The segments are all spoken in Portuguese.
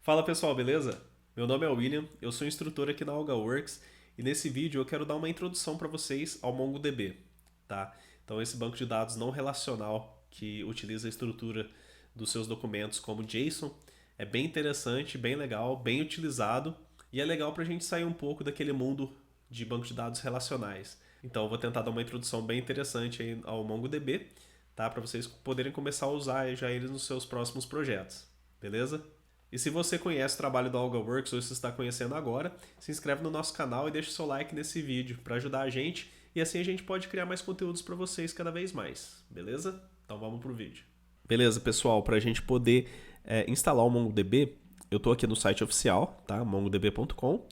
Fala pessoal, beleza? Meu nome é William, eu sou instrutor aqui na AlgaWorks e nesse vídeo eu quero dar uma introdução para vocês ao MongoDB, tá? Então esse banco de dados não relacional que utiliza a estrutura dos seus documentos como JSON é bem interessante, bem legal, bem utilizado e é legal para a gente sair um pouco daquele mundo de banco de dados relacionais. Então eu vou tentar dar uma introdução bem interessante aí ao MongoDB, tá? Para vocês poderem começar a usar já eles nos seus próximos projetos, beleza? E se você conhece o trabalho do AlgaWorks ou se está conhecendo agora, se inscreve no nosso canal e deixa o seu like nesse vídeo para ajudar a gente e assim a gente pode criar mais conteúdos para vocês cada vez mais, beleza? Então vamos pro vídeo. Beleza, pessoal, para a gente poder instalar o MongoDB, eu estou aqui no site oficial, tá? mongodb.com,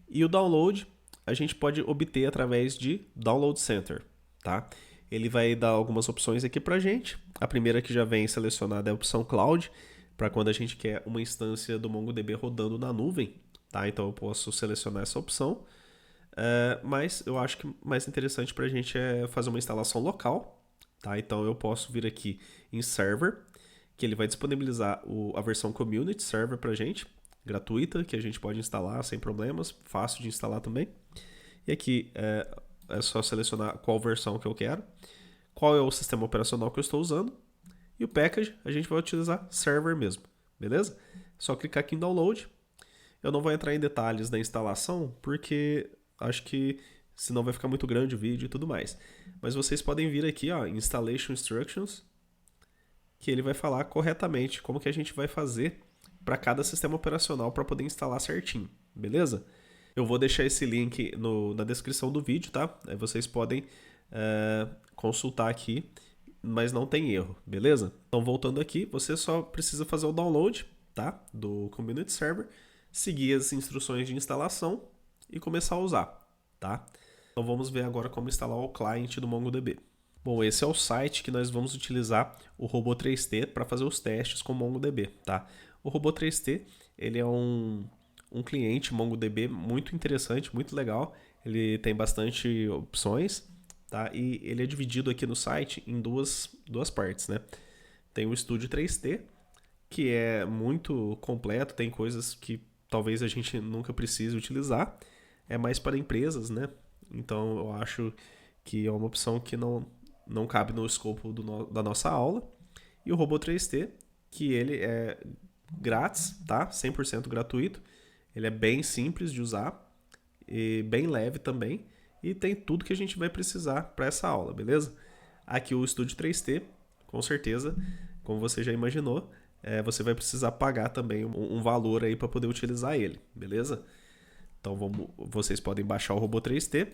e o download a gente pode obter através de Download Center, tá? Ele vai dar algumas opções aqui para a gente. A primeira que já vem selecionada é a opção Cloud, para quando a gente quer uma instância do MongoDB rodando na nuvem, tá? Então eu posso selecionar essa opção, mas eu acho que mais interessante para a gente é fazer uma instalação local, tá? Então eu posso vir aqui em Server, que ele vai disponibilizar a versão Community Server para a gente, gratuita, que a gente pode instalar sem problemas, fácil de instalar também. E aqui é só selecionar qual versão que eu quero, qual é o sistema operacional que eu estou usando, e o package a gente vai utilizar server mesmo, beleza? Só clicar aqui em download. Eu não vou entrar em detalhes da instalação, porque acho que senão vai ficar muito grande o vídeo e tudo mais. Mas vocês podem vir aqui, ó, Installation Instructions, que ele vai falar corretamente como que a gente vai fazer para cada sistema operacional para poder instalar certinho, beleza? Eu vou deixar esse link na descrição do vídeo, tá? Aí vocês podem consultar aqui, mas não tem erro, beleza? Então voltando aqui, você só precisa fazer o download, tá? Do Community Server, seguir as instruções de instalação e começar a usar, tá? Então vamos ver agora como instalar o client do MongoDB. Bom, esse é o site que nós vamos utilizar o Robô 3T para fazer os testes com o MongoDB, tá? O Robô 3T, ele é um cliente MongoDB muito interessante, muito legal. Ele tem bastante opções, tá? E ele é dividido aqui no site em duas partes, né? Tem o Studio 3T, que é muito completo, tem coisas que talvez a gente nunca precise utilizar. É mais para empresas, né? Então eu acho que é uma opção que não cabe no escopo da nossa aula. E o Robô 3T, que ele é grátis, tá? 100% gratuito. Ele é bem simples de usar e bem leve também. E tem tudo que a gente vai precisar para essa aula, beleza? Aqui o Studio 3T, com certeza, como você já imaginou, você vai precisar pagar também um valor aí para poder utilizar ele, beleza? Então vocês podem baixar o Robô 3T.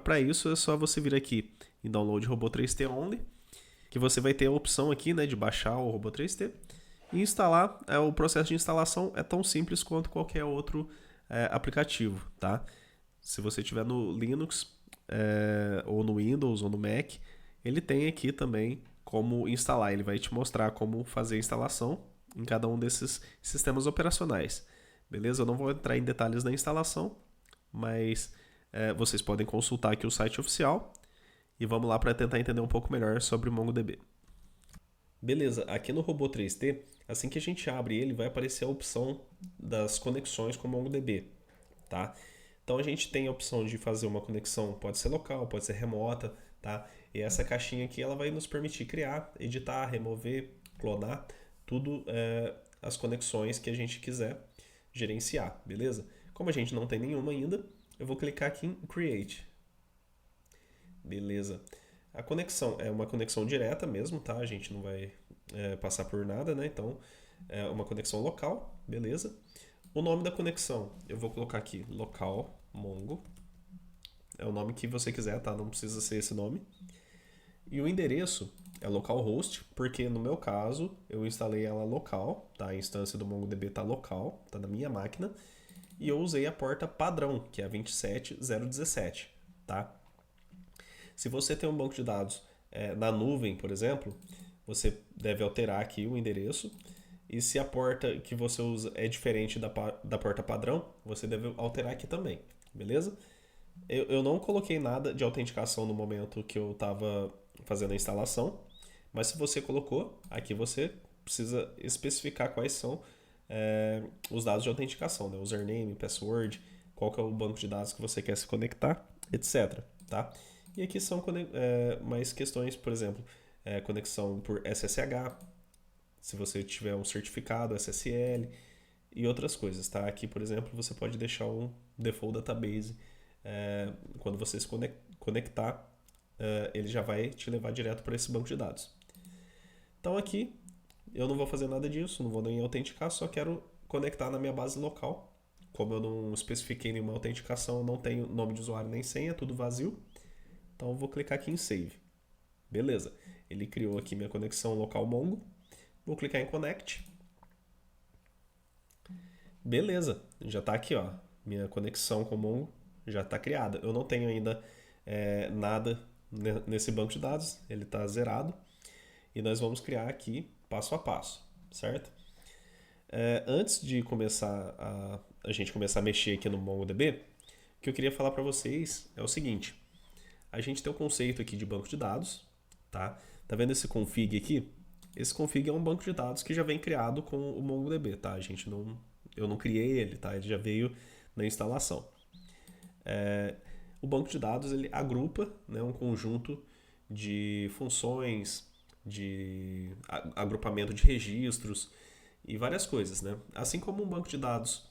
Para isso é só você vir aqui em Download Robô 3T Only, que você vai ter a opção aqui, né, de baixar o Robô 3T e instalar. O processo de instalação é tão simples quanto qualquer outro aplicativo, tá? Se você tiver no Linux, ou no Windows ou no Mac, ele tem aqui também como instalar. Ele vai te mostrar como fazer a instalação em cada um desses sistemas operacionais. Beleza? Eu não vou entrar em detalhes da instalação, mas vocês podem consultar aqui o site oficial e vamos lá para tentar entender um pouco melhor sobre o MongoDB. Beleza, aqui no Robô 3T, assim que a gente abre ele, vai aparecer a opção das conexões com o MongoDB, tá? Então a gente tem a opção de fazer uma conexão, pode ser local, pode ser remota, tá? E essa caixinha aqui ela vai nos permitir criar, editar, remover, clonar, tudo as conexões que a gente quiser gerenciar, beleza? Como a gente não tem nenhuma ainda, eu vou clicar aqui em Create. Beleza. A conexão é uma conexão direta mesmo, tá? A gente não vai passar por nada, né? Então, é uma conexão local, beleza? O nome da conexão, eu vou colocar aqui, local mongo. É o nome que você quiser, tá? Não precisa ser esse nome. E o endereço é localhost, porque no meu caso, eu instalei ela local, tá? A instância do MongoDB tá local, tá na minha máquina. E eu usei a porta padrão, que é a 27017, tá? Se você tem um banco de dados na nuvem, por exemplo, você deve alterar aqui o endereço. E se a porta que você usa é diferente da porta padrão, você deve alterar aqui também, beleza? Eu não coloquei nada de autenticação no momento que eu estava fazendo a instalação, mas se você colocou, aqui você precisa especificar quais são os dados de autenticação, né? Username, password, qual que é o banco de dados que você quer se conectar, etc. Tá? E aqui são mais questões, por exemplo, conexão por SSH, se você tiver um certificado SSL e outras coisas. Tá? Aqui, por exemplo, você pode deixar um default database. Quando você se conectar, ele já vai te levar direto para esse banco de dados. Então aqui eu não vou fazer nada disso, não vou nem autenticar, só quero conectar na minha base local. Como eu não especifiquei nenhuma autenticação, eu não tenho nome de usuário nem senha, tudo vazio. Então eu vou clicar aqui em Save. Beleza, ele criou aqui minha conexão local Mongo. Vou clicar em Connect. Beleza, já está aqui, ó. Minha conexão com o Mongo já está criada. Eu não tenho ainda nada nesse banco de dados, ele está zerado. E nós vamos criar aqui passo a passo, certo? Antes de começar a gente começar a mexer aqui no MongoDB, o que eu queria falar para vocês é o seguinte. A gente tem o conceito aqui de banco de dados, tá? Tá vendo esse config aqui? Esse config é um banco de dados que já vem criado com o MongoDB, tá? Eu não criei ele, tá? Ele já veio na instalação. O banco de dados ele agrupa, né, um conjunto de funções, de agrupamento de registros e várias coisas, né? Assim como um banco de dados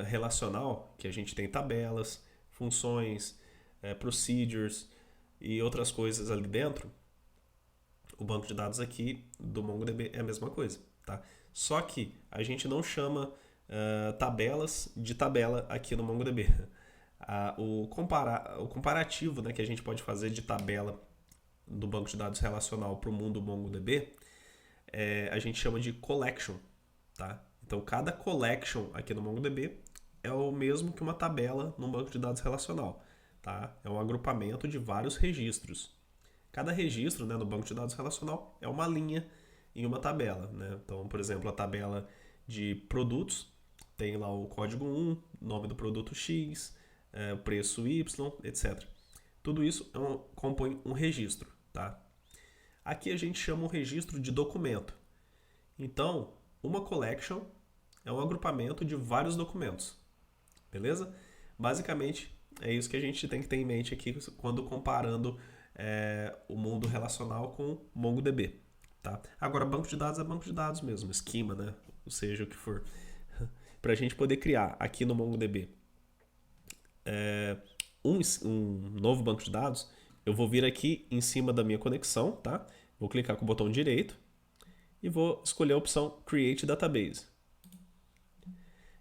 relacional, que a gente tem tabelas, funções, procedures e outras coisas ali dentro, o banco de dados aqui do MongoDB é a mesma coisa, tá? Só que a gente não chama tabelas de tabela aqui no MongoDB. O comparativo, né, que a gente pode fazer de tabela do banco de dados relacional para o mundo MongoDB, a gente chama de collection, tá? Então cada collection aqui no MongoDB é o mesmo que uma tabela num banco de dados relacional, tá? É um agrupamento de vários registros. Cada registro, né, no banco de dados relacional é uma linha em uma tabela, né? Então, por exemplo, a tabela de produtos tem lá o código 1, nome do produto X, o preço Y, etc. Tudo isso compõe um registro, tá? Aqui a gente chama um registro de documento. Então, uma collection é um agrupamento de vários documentos, beleza? Basicamente, é isso que a gente tem que ter em mente aqui quando comparando o mundo relacional com MongoDB, tá? Agora, banco de dados é banco de dados mesmo, esquema, né? Ou seja, o que for. Para a gente poder criar aqui no MongoDB um novo banco de dados, eu vou vir aqui em cima da minha conexão, tá? Vou clicar com o botão direito e vou escolher a opção Create Database.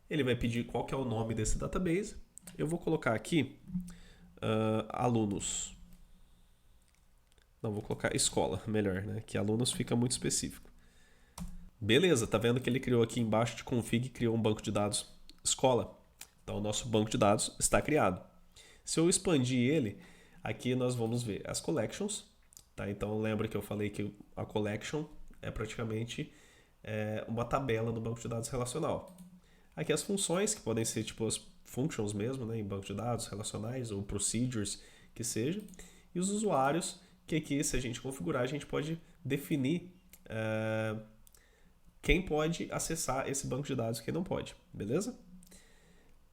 Ele vai pedir qual que é o nome desse database. Eu vou colocar aqui alunos. Não, vou colocar escola, melhor, né? Que alunos fica muito específico. Beleza, tá vendo que ele criou aqui embaixo de config, criou um banco de dados escola. Então o nosso banco de dados está criado. Se eu expandir ele, aqui nós vamos ver as collections, tá? Então lembra que eu falei que a collection é praticamente uma tabela no banco de dados relacional. Aqui as funções, que podem ser tipo as functions mesmo, né, em banco de dados relacionais, ou procedures, que seja. E os usuários, que aqui, se a gente configurar, a gente pode definir quem pode acessar esse banco de dados e quem não pode, beleza?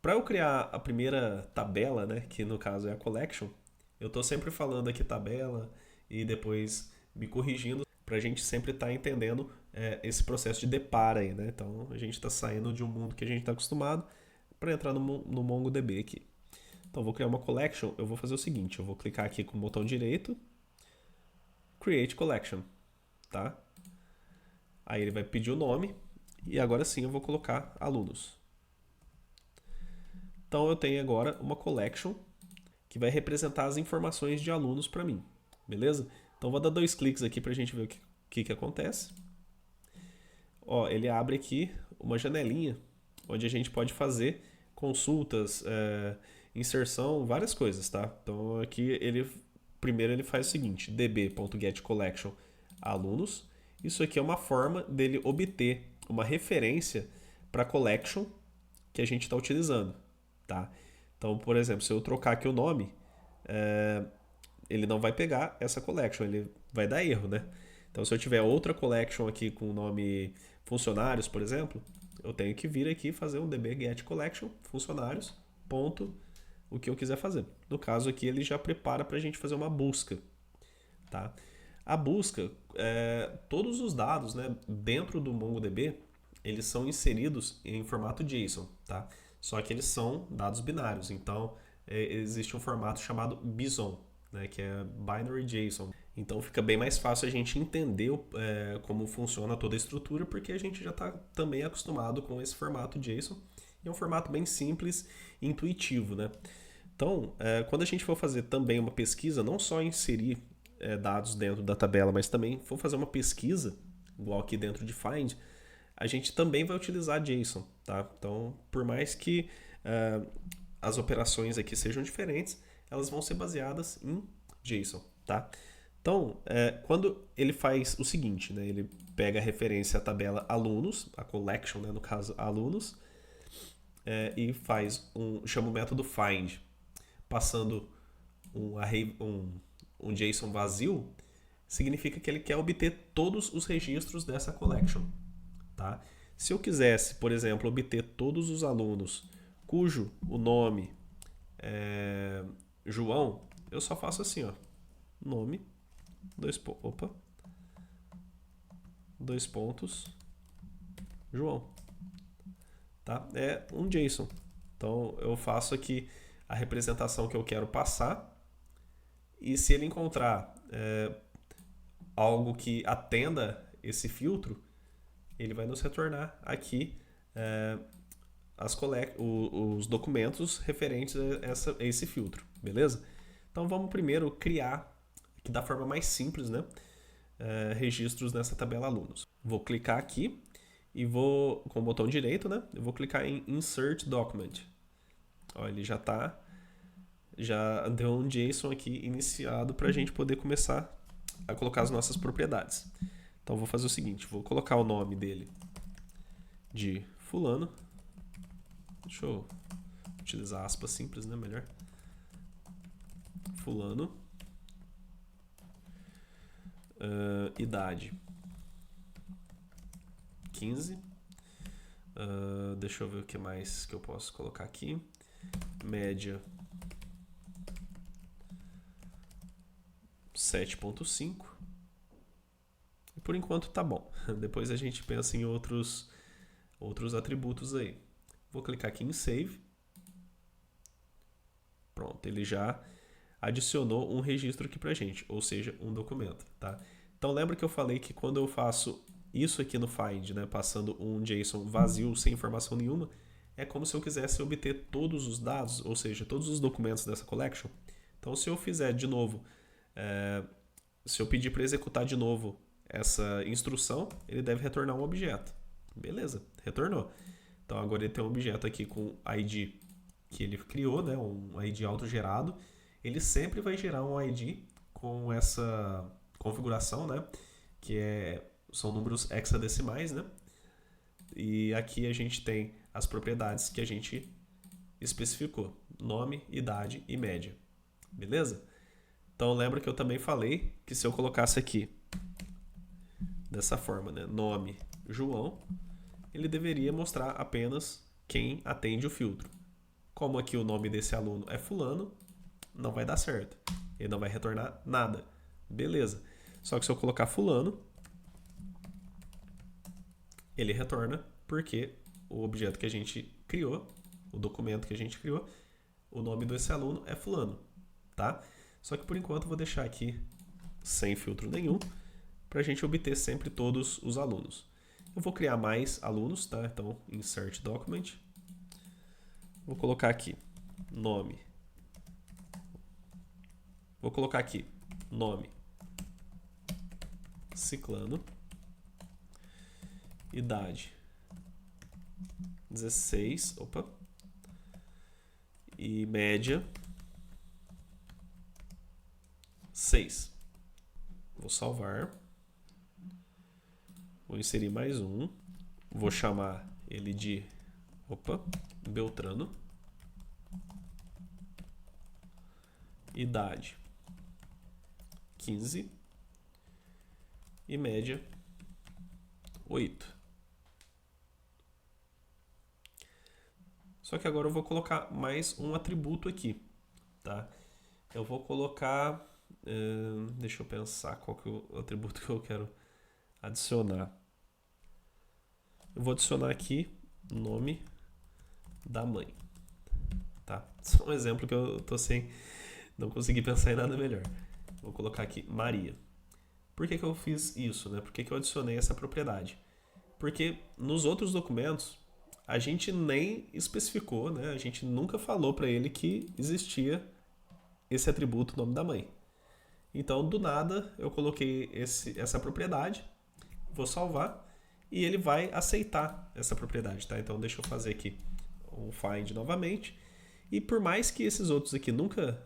Para eu criar a primeira tabela, né, que no caso é a collection, eu estou sempre falando aqui tabela e depois me corrigindo para a gente sempre estar entendendo esse processo de depara aí, né? Então a gente está saindo de um mundo que a gente está acostumado para entrar no MongoDB aqui. Então vou criar uma collection, eu vou fazer o seguinte, eu vou clicar aqui com o botão direito, Create Collection, tá? Aí ele vai pedir o nome e agora sim eu vou colocar alunos. Então eu tenho agora uma collection que vai representar as informações de alunos para mim, beleza? Então vou dar 2 cliques aqui para a gente ver o que acontece. Ó, ele abre aqui uma janelinha onde a gente pode fazer consultas, inserção, várias coisas, tá? Então aqui primeiro ele faz o seguinte, db.getCollection alunos. Isso aqui é uma forma dele obter uma referência para a collection que a gente está utilizando, tá? Então, por exemplo, se eu trocar aqui o nome, ele não vai pegar essa collection, ele vai dar erro, né? Então, se eu tiver outra collection aqui com o nome funcionários, por exemplo, eu tenho que vir aqui e fazer um db get collection, funcionários, ponto, o que eu quiser fazer. No caso aqui, ele já prepara para a gente fazer uma busca. Tá? A busca, todos os dados, né, dentro do MongoDB, eles são inseridos em formato JSON, tá? Só que eles são dados binários, então existe um formato chamado BSON, né, que é Binary JSON. Então fica bem mais fácil a gente entender como funciona toda a estrutura, porque a gente já está também acostumado com esse formato JSON. E é um formato bem simples e intuitivo, né? Então, quando a gente for fazer também uma pesquisa, não só inserir dados dentro da tabela, mas também for fazer uma pesquisa, igual aqui dentro de Find, a gente também vai utilizar JSON, tá? Então, por mais que as operações aqui sejam diferentes, elas vão ser baseadas em JSON, tá? Então, quando ele faz o seguinte, né? Ele pega a referência à tabela alunos, a collection, né? No caso, alunos, e chama o método find, passando um JSON vazio, significa que ele quer obter todos os registros dessa collection. Tá? Se eu quisesse, por exemplo, obter todos os alunos cujo o nome é João, eu só faço assim, ó, nome, dois pontos, João. Tá? É um JSON. Então eu faço aqui a representação que eu quero passar, e se ele encontrar algo que atenda esse filtro, ele vai nos retornar aqui os documentos referentes a esse filtro, beleza? Então vamos primeiro criar, aqui da forma mais simples, né, registros nessa tabela alunos. Vou clicar aqui e vou, com o botão direito, né, eu vou clicar em Insert Document. Ó, ele já deu um JSON aqui iniciado para a gente poder começar a colocar as nossas propriedades. Então vou fazer o seguinte, vou colocar o nome dele de fulano. Deixa eu utilizar aspas simples, né? Melhor. Fulano. Idade 15. Deixa eu ver o que mais que eu posso colocar aqui. Média 7.5. E por enquanto tá bom. Depois a gente pensa em outros atributos aí. Vou clicar aqui em Save. Pronto, ele já adicionou um registro aqui pra gente, ou seja, um documento, tá? Então lembra que eu falei que quando eu faço isso aqui no Find, né, passando um JSON vazio, sem informação nenhuma, é como se eu quisesse obter todos os dados, ou seja, todos os documentos dessa collection. Então se eu fizer de novo, se eu pedir para executar de novo essa instrução, ele deve retornar um objeto. Beleza, retornou. Então agora ele tem um objeto aqui com ID que ele criou, né, um ID autogerado. Ele sempre vai gerar um ID com essa configuração, né, que são números hexadecimais, né? E aqui a gente tem as propriedades que a gente especificou: nome, idade e média. Beleza? Então lembra que eu também falei que se eu colocasse aqui dessa forma, né, nome João, ele deveria mostrar apenas quem atende o filtro. Como aqui o nome desse aluno é fulano, não vai dar certo. Ele não vai retornar nada. Beleza. Só que se eu colocar fulano, ele retorna porque o objeto que a gente criou, o documento que a gente criou, o nome desse aluno é fulano, tá? Só que por enquanto eu vou deixar aqui sem filtro nenhum, para a gente obter sempre todos os alunos. Eu vou criar mais alunos, tá? Então, Insert Document. Vou colocar aqui nome. Vou colocar aqui nome Ciclano. Idade 16. E média 6. Vou salvar. Vou inserir mais um. Vou chamar ele de Beltrano. Idade 15. E média 8. Só que agora eu vou colocar mais um atributo aqui, tá? Eu vou colocar... deixa eu pensar qual que é o atributo que eu quero adicionar. Eu vou adicionar aqui o nome da mãe, tá? Só um exemplo que eu tô sem... Não consegui pensar em nada melhor. Vou colocar aqui Maria. Por que eu fiz isso, né? Por que eu adicionei essa propriedade? Porque nos outros documentos a gente nem especificou, né? A gente nunca falou para ele que existia esse atributo nome da mãe. Então, do nada, eu coloquei essa propriedade, vou salvar e ele vai aceitar essa propriedade, tá? Então, deixa eu fazer aqui um find novamente. E por mais que esses outros aqui nunca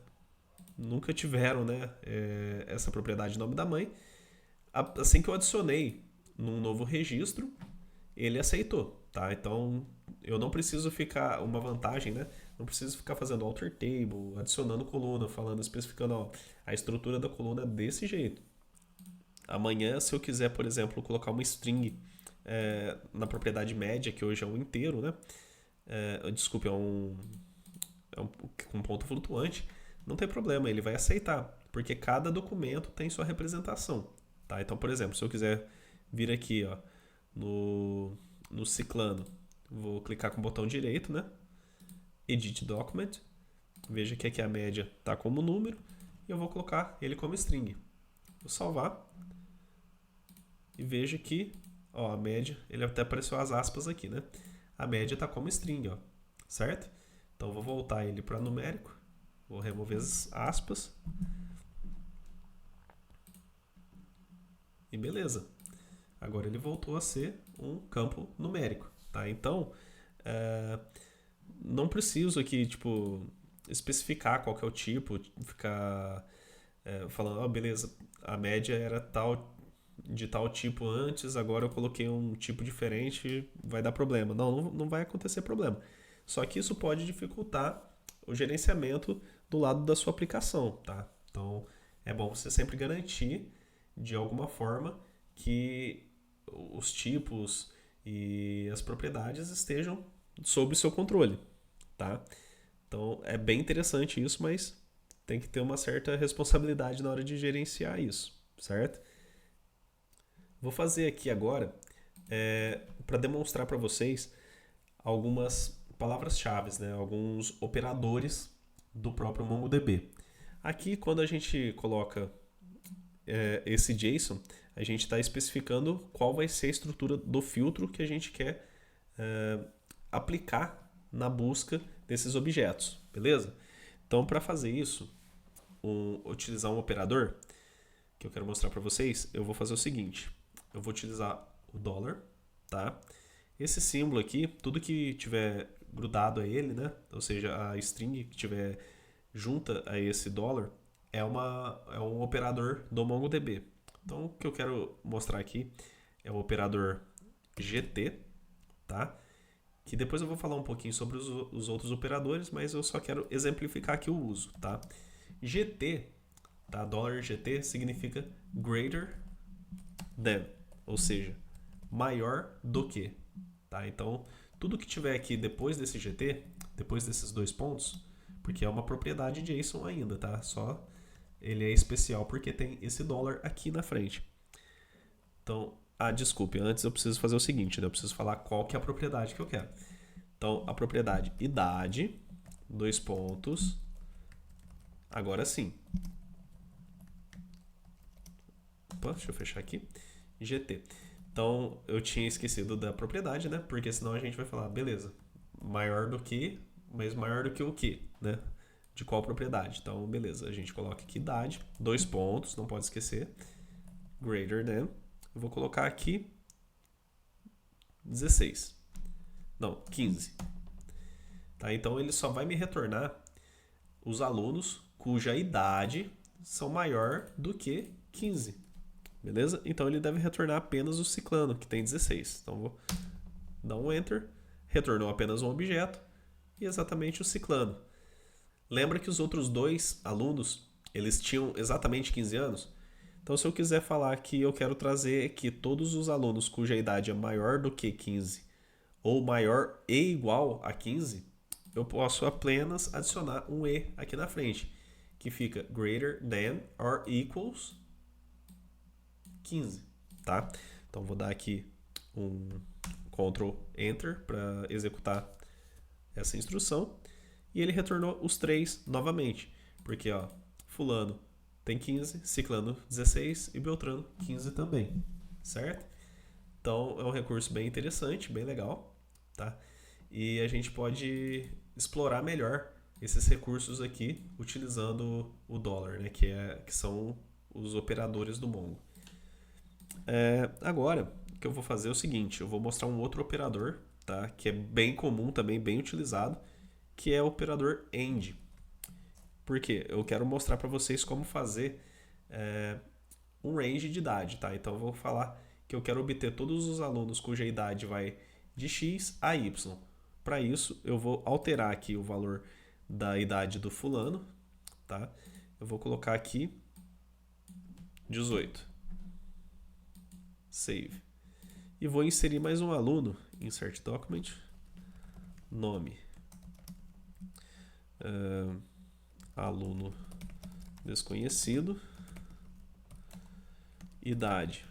tiveram, né, essa propriedade nome da mãe, assim que eu adicionei num novo registro, ele aceitou, tá? Então eu não preciso ficar, uma vantagem, né? Não preciso ficar fazendo alter table, adicionando coluna, falando, especificando, ó, a estrutura da coluna é desse jeito. Amanhã, se eu quiser, por exemplo, colocar uma string na propriedade média, que hoje é um inteiro, né? Desculpe, é um ponto flutuante, não tem problema, ele vai aceitar, porque cada documento tem sua representação, tá? Então, por exemplo, se eu quiser vir aqui, ó, no ciclano, vou clicar com o botão direito, né? Edit Document, veja que aqui a média está como número e eu vou colocar ele como string. Vou salvar e veja que, ó, a média, ele até apareceu as aspas aqui, né? A média está como string, ó, certo? Então vou voltar ele para numérico, vou remover as aspas e beleza. Agora ele voltou a ser um campo numérico, tá? Então, não preciso aqui, tipo, especificar qual que é o tipo, ficar falando, ó, beleza, a média era de tal tipo antes, agora eu coloquei um tipo diferente, vai dar problema. Não vai acontecer problema. Só que isso pode dificultar o gerenciamento do lado da sua aplicação, tá? Então, é bom você sempre garantir, de alguma forma, que os tipos e as propriedades estejam sob o seu controle, tá? Então, é bem interessante isso, mas tem que ter uma certa responsabilidade na hora de gerenciar isso, certo? Vou fazer aqui agora, para demonstrar para vocês algumas palavras-chave, né? Alguns operadores do próprio MongoDB. Aqui, quando a gente coloca esse JSON, a gente está especificando qual vai ser a estrutura do filtro que a gente quer aplicar na busca desses objetos, beleza? Então, para fazer isso, utilizar um operador, que eu quero mostrar para vocês, eu vou fazer o seguinte, eu vou utilizar o $, tá? Esse símbolo aqui, tudo que tiver grudado a ele, né? Ou seja, a string que tiver junta a esse $, é um operador do MongoDB. Então, o que eu quero mostrar aqui é o operador GT, tá? Que depois eu vou falar um pouquinho sobre os outros operadores, mas eu só quero exemplificar aqui o uso, tá? GT, tá? $GT significa greater than, ou seja, maior do que, tá? Então, tudo que tiver aqui depois desse GT, depois desses dois pontos, porque é uma propriedade JSON ainda, tá? Só ele é especial porque tem esse $, aqui na frente. Então, desculpe, antes eu preciso fazer o seguinte, né? Eu preciso falar qual que é a propriedade que eu quero. Então, a propriedade idade, dois pontos, agora sim. Opa, deixa eu fechar aqui. GT. Então, eu tinha esquecido da propriedade, né? Porque senão a gente vai falar, beleza, maior do que, mas maior do que o que, né? De qual propriedade. Então, beleza, a gente coloca aqui idade, dois pontos, não pode esquecer, greater than. Eu vou colocar aqui 16. Não, 15. Tá? Então, ele só vai me retornar os alunos cuja idade são maior do que 15. Beleza? Então, ele deve retornar apenas o ciclano, que tem 16. Então, vou dar um Enter. Retornou apenas um objeto e exatamente o ciclano. Lembra que os outros dois alunos, eles tinham exatamente 15 anos? Então, se eu quiser falar que eu quero trazer que todos os alunos cuja idade é maior do que 15 ou maior e igual a 15, eu posso apenas adicionar um E aqui na frente, que fica greater than or equals 15, tá? Então vou dar aqui um Ctrl Enter para executar essa instrução e ele retornou os 3 novamente, porque ó, fulano tem 15, ciclano 16 e beltrano 15 também, certo? Então é um recurso bem interessante, bem legal, tá? E a gente pode explorar melhor esses recursos aqui utilizando o dólar, né? Que são os operadores do Mongo. Agora, o que eu vou fazer é o seguinte, eu vou mostrar um outro operador, tá? Que é bem comum também, bem utilizado, que é o operador AND. Por quê? Eu quero mostrar para vocês como fazer um range de idade, tá? Então eu vou falar que eu quero obter todos os alunos cuja idade vai de X a Y. Para isso, eu vou alterar aqui o valor da idade do fulano, tá? Eu vou colocar aqui 18. Save. E vou inserir mais um aluno, insert document, nome, aluno desconhecido, idade,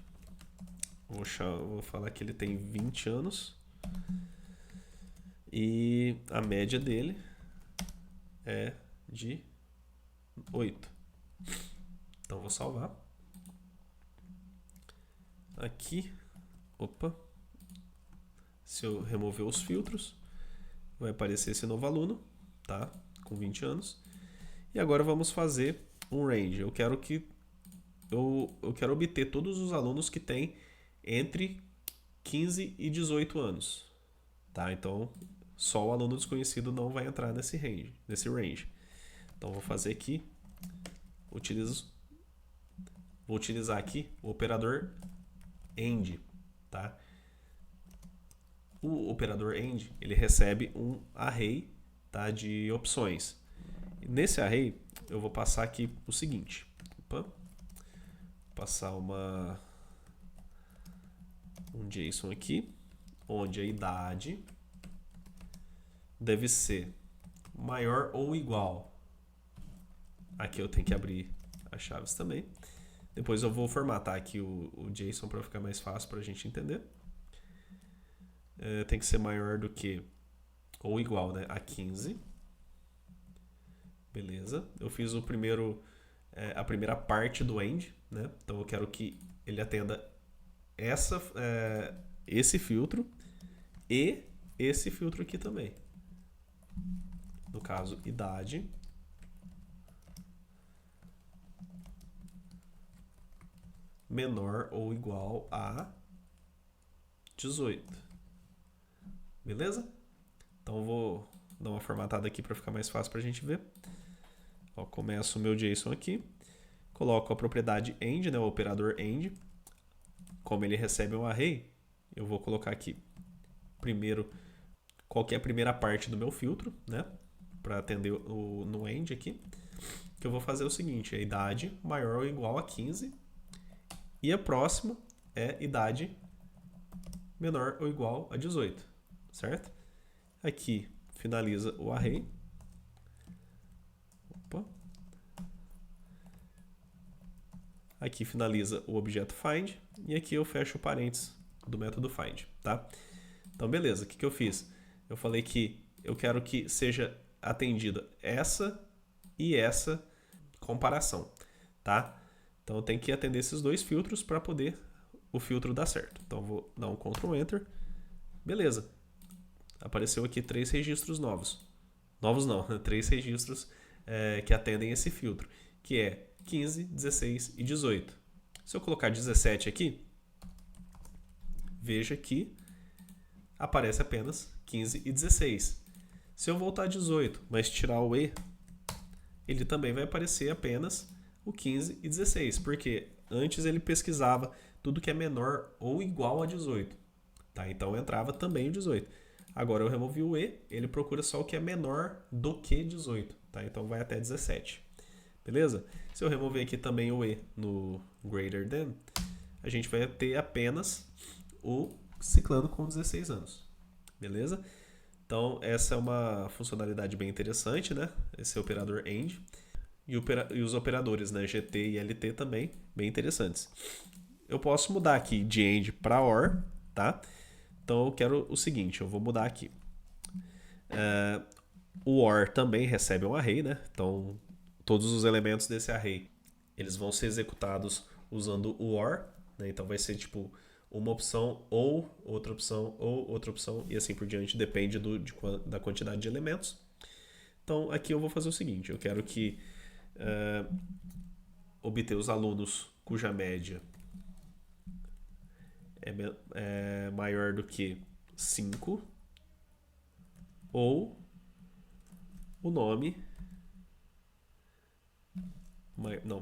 vou falar que ele tem 20 anos e a média dele é de 8. Então vou salvar. Aqui, opa, se eu remover os filtros, vai aparecer esse novo aluno, tá? Com 20 anos. E agora vamos fazer um range. Eu quero obter todos os alunos que têm entre 15 e 18 anos, tá? Então, só o aluno desconhecido não vai entrar nesse range. Então, vou fazer aqui, vou utilizar aqui o operador AND, tá? O operador AND, ele recebe um array, tá, de opções. Nesse array, eu vou passar aqui o seguinte. Passar um JSON aqui, onde a idade deve ser maior ou igual. Aqui eu tenho que abrir as chaves também. Depois eu vou formatar aqui o JSON para ficar mais fácil para a gente entender. Tem que ser maior do que ou igual, né, a 15. Beleza. Eu fiz a primeira parte do AND, né? Então eu quero que ele atenda esse filtro e esse filtro aqui também. No caso, idade menor ou igual a 18. Beleza? Então eu vou dar uma formatada aqui para ficar mais fácil para a gente ver. Ó, começo o meu JSON aqui, coloco a propriedade AND, né, o operador AND. Como ele recebe um array, eu vou colocar aqui primeiro qual que é a primeira parte do meu filtro, né, para atender no AND aqui. Que eu vou fazer o seguinte, a idade maior ou igual a 15 e a próxima é idade menor ou igual a 18, certo? Aqui finaliza o array. Opa. Aqui finaliza o objeto find e aqui eu fecho o parênteses do método find, tá? Então beleza, o que eu fiz? Eu falei que eu quero que seja atendida essa e essa comparação, tá? Então eu tenho que atender esses dois filtros para poder o filtro dar certo. Então eu vou dar um Ctrl Enter. Beleza. Apareceu aqui 3 registros novos. Novos não, 3 registros que atendem esse filtro, que é 15, 16 e 18. Se eu colocar 17 aqui, veja que aparece apenas 15 e 16. Se eu voltar a 18, mas tirar o E, ele também vai aparecer apenas o 15 e 16, porque antes ele pesquisava tudo que é menor ou igual a 18. Tá? Então entrava também o 18. Agora eu removi o E, ele procura só o que é menor do que 18. Tá? Então vai até 17. Beleza? Se eu remover aqui também o E no greater than, a gente vai ter apenas o ciclano com 16 anos. Beleza? Então, essa é uma funcionalidade bem interessante, né? Esse operador AND. E os operadores, né? GT e LT também, bem interessantes. Eu posso mudar aqui de AND para OR, tá? Então, eu quero o seguinte, eu vou mudar aqui. O OR também recebe um array, né? Então, todos os elementos desse array, eles vão ser executados usando o OR, né? Então, vai ser tipo uma opção ou outra opção e assim por diante, depende da quantidade de elementos. Então, aqui eu vou fazer o seguinte, eu quero que obter os alunos cuja média é maior do que 5 ou o nome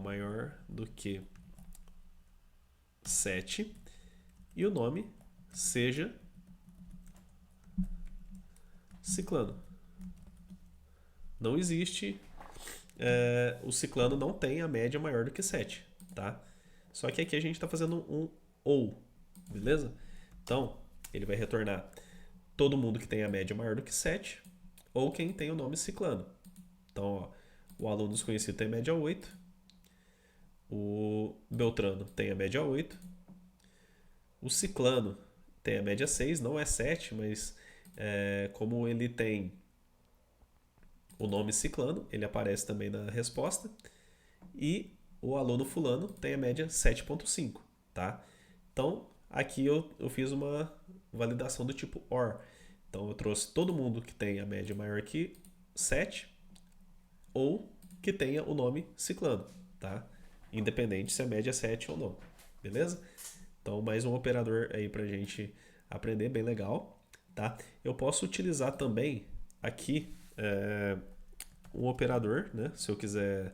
maior do que 7 e o nome seja Ciclano. Não existe, o Ciclano não tem a média maior do que 7, tá? Só que aqui a gente está fazendo um ou, beleza? Então, ele vai retornar todo mundo que tem a média maior do que 7 ou quem tem o nome Ciclano. Então, ó, o aluno desconhecido tem a média 8, o Beltrano tem a média 8, o Ciclano tem a média 6, não é 7, mas como ele tem o nome Ciclano, ele aparece também na resposta, e o aluno fulano tem a média 7.5, tá? Então, aqui eu fiz uma validação do tipo OR. Então, eu trouxe todo mundo que tem a média maior que 7 ou que tenha o nome Ciclano, tá? Independente se a média é 7 ou não, beleza? Então, mais um operador aí pra gente aprender, bem legal, tá? Eu posso utilizar também aqui um operador, né? Se eu quiser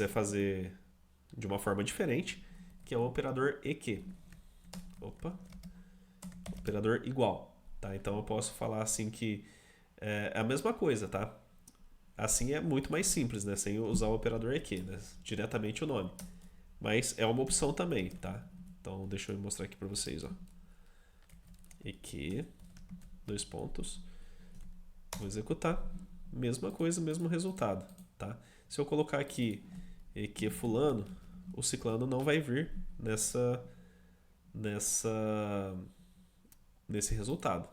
fazer de uma forma diferente, que é o operador EQ. Operador igual, tá? Então eu posso falar assim que é a mesma coisa, tá? Assim é muito mais simples, né? Sem usar o operador EQ, né? Diretamente o nome. Mas é uma opção também, tá? Então deixa eu mostrar aqui para vocês, ó. EQ, 2 pontos. Vou executar. Mesma coisa, mesmo resultado, tá? Se eu colocar aqui EQ fulano, o Ciclano não vai vir nesse resultado.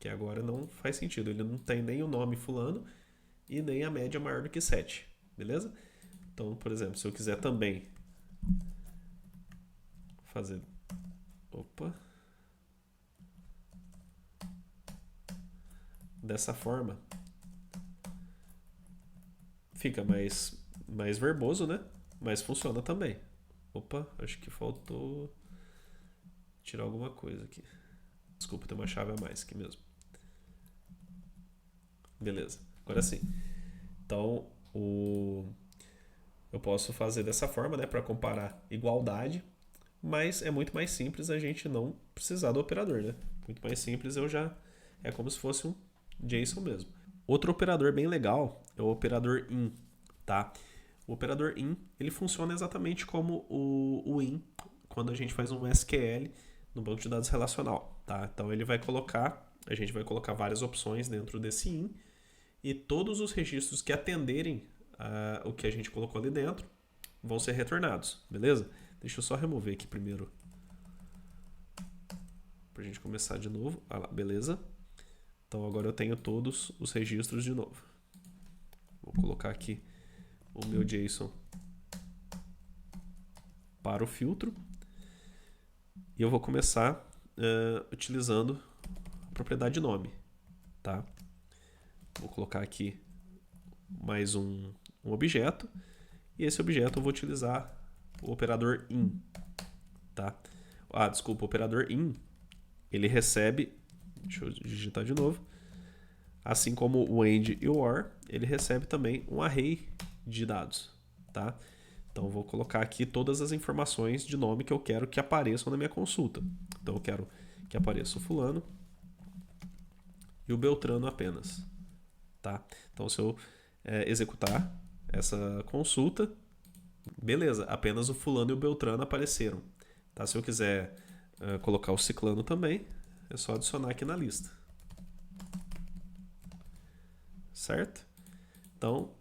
Que agora não faz sentido. Ele não tem nem o nome fulano e nem a média maior do que 7. Beleza? Então, por exemplo, se eu quiser também fazer... Dessa forma, fica mais verboso, né? Mas funciona também. Acho que faltou tirar alguma coisa aqui. Desculpa, tem uma chave a mais aqui mesmo. Beleza, agora sim. Então, eu posso fazer dessa forma, né, para comparar igualdade, mas é muito mais simples a gente não precisar do operador, né? Muito mais simples, é como se fosse um JSON mesmo. Outro operador bem legal é o operador IN, tá? O operador IN, ele funciona exatamente como o IN quando a gente faz um SQL no banco de dados relacional, tá? Então a gente vai colocar várias opções dentro desse IN e todos os registros que atenderem o que a gente colocou ali dentro vão ser retornados, beleza? Deixa eu só remover aqui primeiro pra gente começar de novo. Ah lá, beleza. Então agora eu tenho todos os registros de novo. Vou colocar aqui o meu JSON para o filtro. E eu vou começar utilizando a propriedade nome, tá? Vou colocar aqui mais um objeto. E esse objeto eu vou utilizar o operador IN, tá? Desculpa, o operador IN, ele recebe, deixa eu digitar de novo, assim como o AND e o OR, ele recebe também um array de dados, tá? Então eu vou colocar aqui todas as informações de nome que eu quero que apareçam na minha consulta. Então eu quero que apareça o fulano e o Beltrano apenas, tá? Então se eu executar essa consulta, beleza, apenas o fulano e o Beltrano apareceram. Tá? Se eu quiser colocar o Ciclano também, é só adicionar aqui na lista. Certo? Então,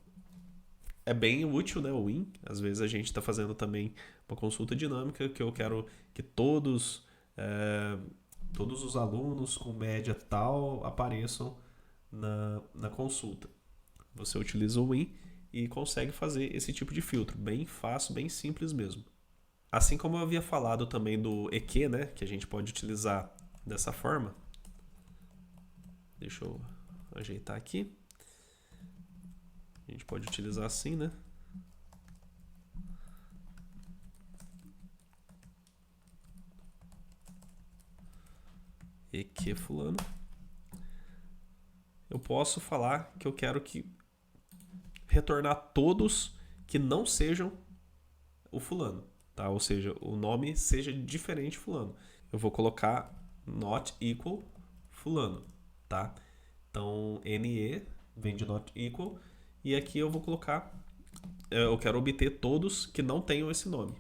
é bem útil, né, o win. Às vezes a gente está fazendo também uma consulta dinâmica que eu quero que todos os alunos com média tal apareçam na consulta. Você utiliza o win e consegue fazer esse tipo de filtro. Bem fácil, bem simples mesmo. Assim como eu havia falado também do EQ, né, que a gente pode utilizar dessa forma. Deixa eu ajeitar aqui. A gente pode utilizar assim, né? EQ fulano. Eu posso falar que eu quero que retornar todos que não sejam o fulano, tá? Ou seja, o nome seja diferente fulano. Eu vou colocar not equal fulano, tá? Então, NE vem de not equal e aqui eu vou colocar, eu quero obter todos que não tenham esse nome.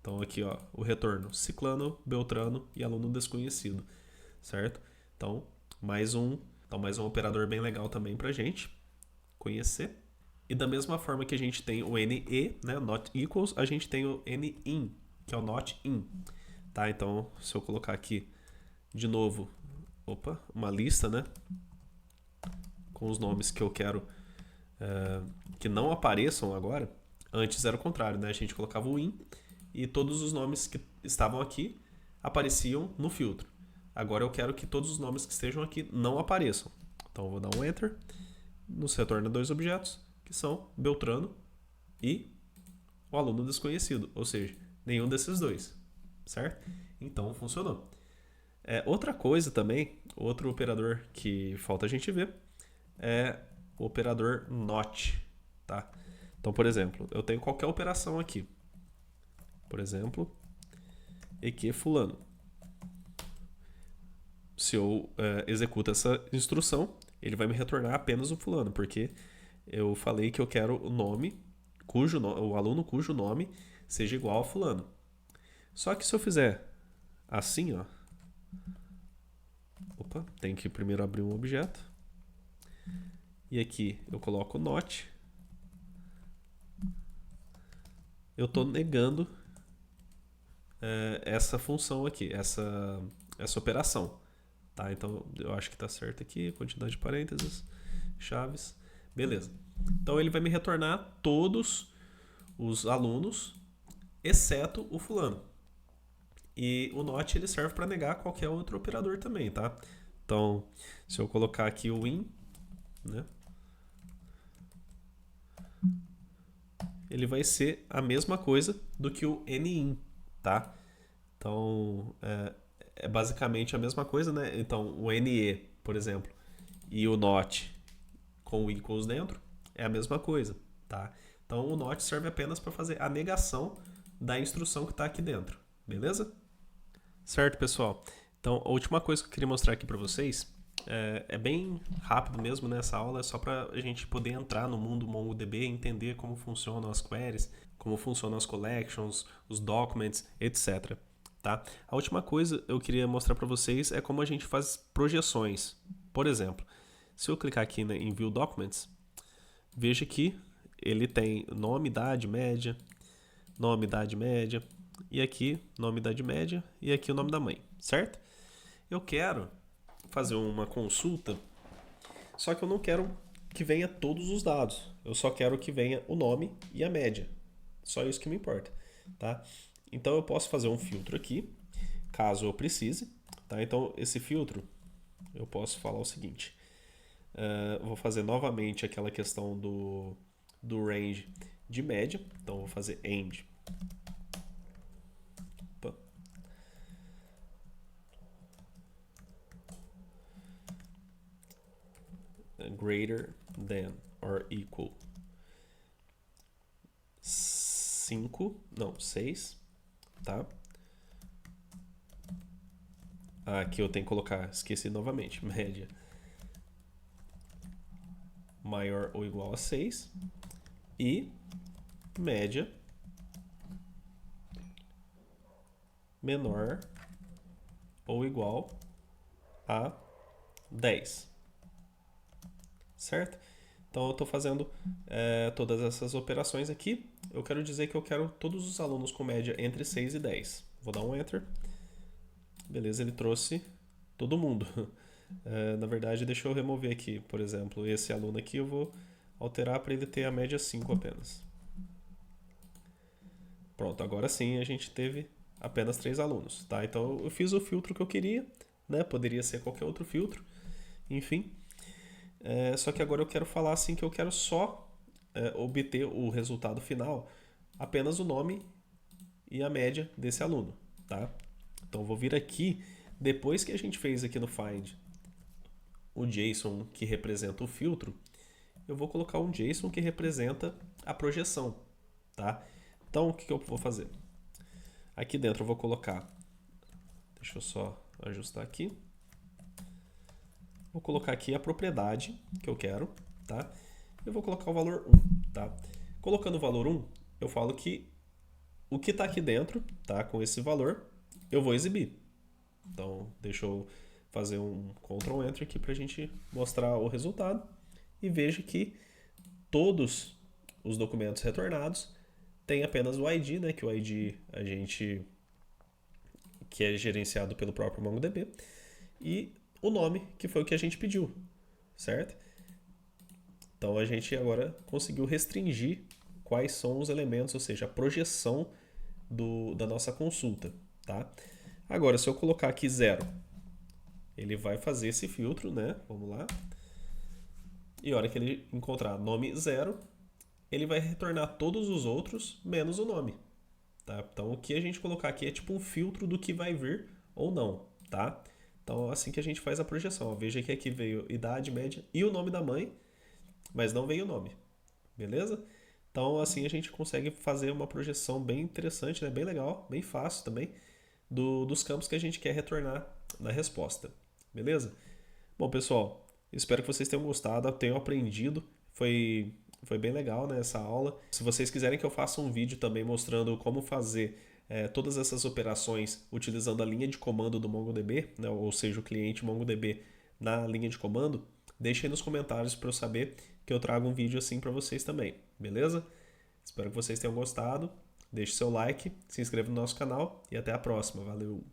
Então aqui, ó, o retorno ciclano, beltrano e aluno desconhecido, certo? Então, mais um operador bem legal também pra gente conhecer. E da mesma forma que a gente tem o NE, né, not equals, a gente tem o NIN, que é o not in, tá? Então, se eu colocar aqui de novo, uma lista, né, com os nomes que eu quero que não apareçam agora. Antes era o contrário, né? A gente colocava o in e todos os nomes que estavam aqui apareciam no filtro. Agora eu quero que todos os nomes que estejam aqui não apareçam. Então eu vou dar um Enter, nos retorna dois objetos, que são Beltrano e o aluno desconhecido, ou seja, nenhum desses dois, certo? Então funcionou. Outra coisa também, outro operador que falta a gente ver, é o operador NOT, tá? Então, por exemplo, eu tenho qualquer operação aqui. Por exemplo, EQ fulano. Se eu executo essa instrução, ele vai me retornar apenas o fulano, porque eu falei que eu quero o nome, o aluno cujo nome seja igual a fulano. Só que se eu fizer assim, ó, tem que primeiro abrir um objeto. E aqui eu coloco o not. Eu estou negando essa função aqui, essa operação. Tá? Então eu acho que está certo aqui, quantidade de parênteses, chaves, beleza. Então ele vai me retornar todos os alunos, exceto o fulano. E o not ele serve para negar qualquer outro operador também, tá? Então, se eu colocar aqui o in, né, ele vai ser a mesma coisa do que o NIN, tá? Então, é basicamente a mesma coisa, né? Então, o NE, por exemplo, e o NOT com o equals dentro é a mesma coisa, tá? Então, o NOT serve apenas para fazer a negação da instrução que está aqui dentro, beleza? Certo, pessoal? Então, a última coisa que eu queria mostrar aqui para vocês é bem rápido mesmo nessa aula, é só para a gente poder entrar no mundo MongoDB, entender como funcionam as queries, como funcionam as collections, os documents, etc. Tá? A última coisa eu queria mostrar para vocês é como a gente faz projeções. Por exemplo, se eu clicar aqui em View Documents, veja que ele tem nome, idade, média, e aqui nome, idade, média, e aqui o nome da mãe, certo? Eu quero fazer uma consulta, só que eu não quero que venha todos os dados, eu só quero que venha o nome e a média, só isso que me importa, tá? Então eu posso fazer um filtro aqui, caso eu precise, tá? Então esse filtro eu posso falar o seguinte, vou fazer novamente aquela questão do range de média, então vou fazer end greater than or equal 6, tá? Aqui eu tenho que colocar, esqueci novamente, média maior ou igual a 6 e média menor ou igual a 10. Certo? Então eu estou fazendo todas essas operações aqui. Eu quero dizer que eu quero todos os alunos com média entre 6 e 10. Vou dar um Enter. Beleza, ele trouxe todo mundo. Na verdade, deixa eu remover aqui, por exemplo, esse aluno aqui eu vou alterar para ele ter a média 5 apenas. Pronto, agora sim a gente teve apenas 3 alunos, tá? Então eu fiz o filtro que eu queria, né? Poderia ser qualquer outro filtro, enfim. Só que agora eu quero falar assim que eu quero só obter o resultado final, apenas o nome e a média desse aluno, tá? Então eu vou vir aqui, depois que a gente fez aqui no Find o JSON que representa o filtro, eu vou colocar um JSON que representa a projeção, tá? Então o que eu vou fazer? Aqui dentro eu vou colocar, deixa eu só ajustar aqui, vou colocar aqui a propriedade que eu quero, tá? Eu vou colocar o valor 1, tá? Colocando o valor 1, eu falo que o que está aqui dentro, tá? Com esse valor, eu vou exibir. Então, deixa eu fazer um Ctrl Enter aqui para a gente mostrar o resultado e veja que todos os documentos retornados têm apenas o ID, né? Que o ID que é gerenciado pelo próprio MongoDB, e o nome, que foi o que a gente pediu, certo? Então a gente agora conseguiu restringir quais são os elementos, ou seja, a projeção da nossa consulta, tá? Agora, se eu colocar aqui 0, ele vai fazer esse filtro, né? Vamos lá. E a hora que ele encontrar nome 0, ele vai retornar todos os outros, menos o nome. Tá? Então, o que a gente colocar aqui é tipo um filtro do que vai vir ou não, tá? Então, assim que a gente faz a projeção. Ó, veja que aqui veio idade, média e o nome da mãe, mas não veio o nome, beleza? Então, assim a gente consegue fazer uma projeção bem interessante, né? Bem legal, bem fácil também, dos campos que a gente quer retornar na resposta, beleza? Bom, pessoal, espero que vocês tenham gostado, tenham aprendido. Foi bem legal, né, essa aula. Se vocês quiserem que eu faça um vídeo também mostrando como fazer todas essas operações utilizando a linha de comando do MongoDB, né, ou seja, o cliente MongoDB na linha de comando, deixem aí nos comentários para eu saber que eu trago um vídeo assim para vocês também, beleza? Espero que vocês tenham gostado. Deixe seu like, se inscreva no nosso canal e até a próxima. Valeu!